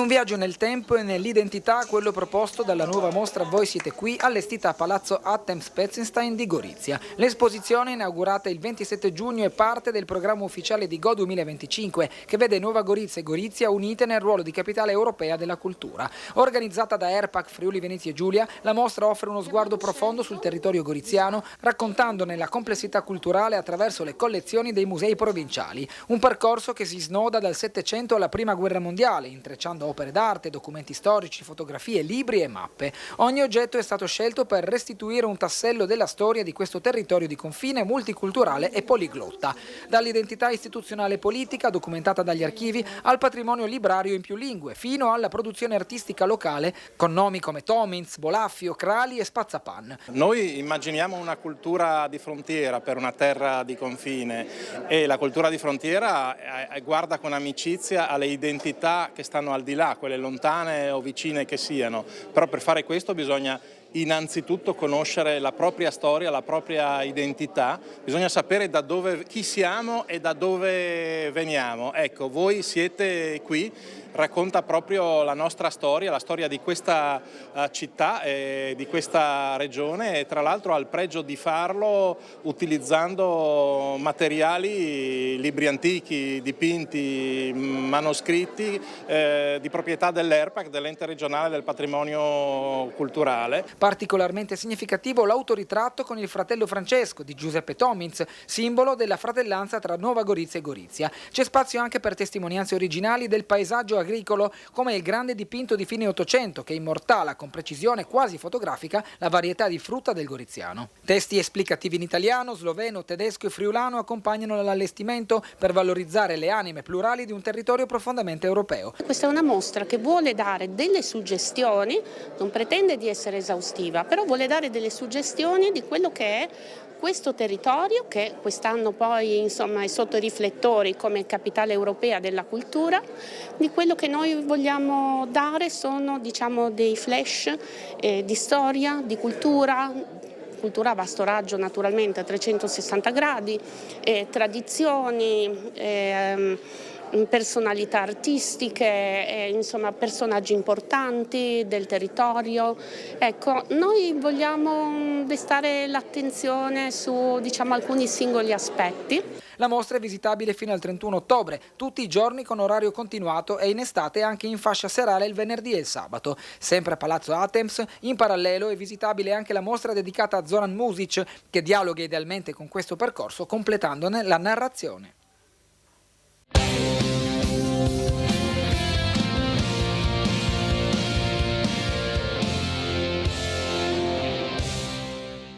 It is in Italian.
un viaggio nel tempo e nell'identità, quello proposto dalla nuova mostra Voi siete qui, allestita a Palazzo Attems Petzenstein di Gorizia. L'esposizione, inaugurata il 27 giugno, è parte del programma ufficiale di Go 2025, che vede Nuova Gorizia e Gorizia unite nel ruolo di capitale europea della cultura. Organizzata da ERPAC Friuli Venezia Giulia, la mostra offre uno sguardo profondo sul territorio goriziano, raccontandone la complessità culturale attraverso le collezioni dei musei provinciali. Un percorso che si snoda dal Settecento alla Prima Guerra Mondiale, intrecciando opere d'arte, documenti storici, fotografie, libri e mappe. Ogni oggetto è stato scelto per restituire un tassello della storia di questo territorio di confine multiculturale e poliglotta. Dall'identità istituzionale e politica, documentata dagli archivi, al patrimonio librario in più lingue, fino alla produzione artistica locale, con nomi come Tomins, Bolaffio, Crali e Spazzapan. Noi immaginiamo una cultura di frontiera per una terra di confine, e la cultura di frontiera guarda con amicizia alle identità che stanno al di là, quelle lontane o vicine che siano, però per fare questo bisogna innanzitutto conoscere la propria storia, la propria identità, bisogna sapere chi siamo e da dove veniamo. Ecco, Voi siete qui racconta proprio la nostra storia, la storia di questa città e di questa regione, e tra l'altro ha il pregio di farlo utilizzando materiali, libri antichi, dipinti, manoscritti di proprietà dell'ERPAC, dell'Ente regionale del patrimonio culturale. Particolarmente significativo l'autoritratto con il fratello Francesco di Giuseppe Tomins, simbolo della fratellanza tra Nuova Gorizia e Gorizia. C'è spazio anche per testimonianze originali del paesaggio agricolo, come il grande dipinto di fine Ottocento che immortala con precisione quasi fotografica la varietà di frutta del goriziano. Testi esplicativi in italiano, sloveno, tedesco e friulano accompagnano l'allestimento per valorizzare le anime plurali di un territorio profondamente europeo. Questa è una mostra che vuole dare delle suggestioni, non pretende di essere esaustiva, però vuole dare delle suggestioni di quello che è questo territorio, che quest'anno poi insomma è sotto i riflettori come capitale europea della cultura. Di quello che noi vogliamo dare sono, diciamo, dei flash di storia, di cultura a vasto raggio naturalmente a 360 gradi, tradizioni, personalità artistiche, insomma personaggi importanti del territorio. Ecco, noi vogliamo destare l'attenzione su, diciamo, alcuni singoli aspetti. La mostra è visitabile fino al 31 ottobre, tutti i giorni con orario continuato, e in estate anche in fascia serale il venerdì e il sabato. Sempre a Palazzo Attems, in parallelo è visitabile anche la mostra dedicata a Zoran Muzic, che dialoga idealmente con questo percorso, completandone la narrazione.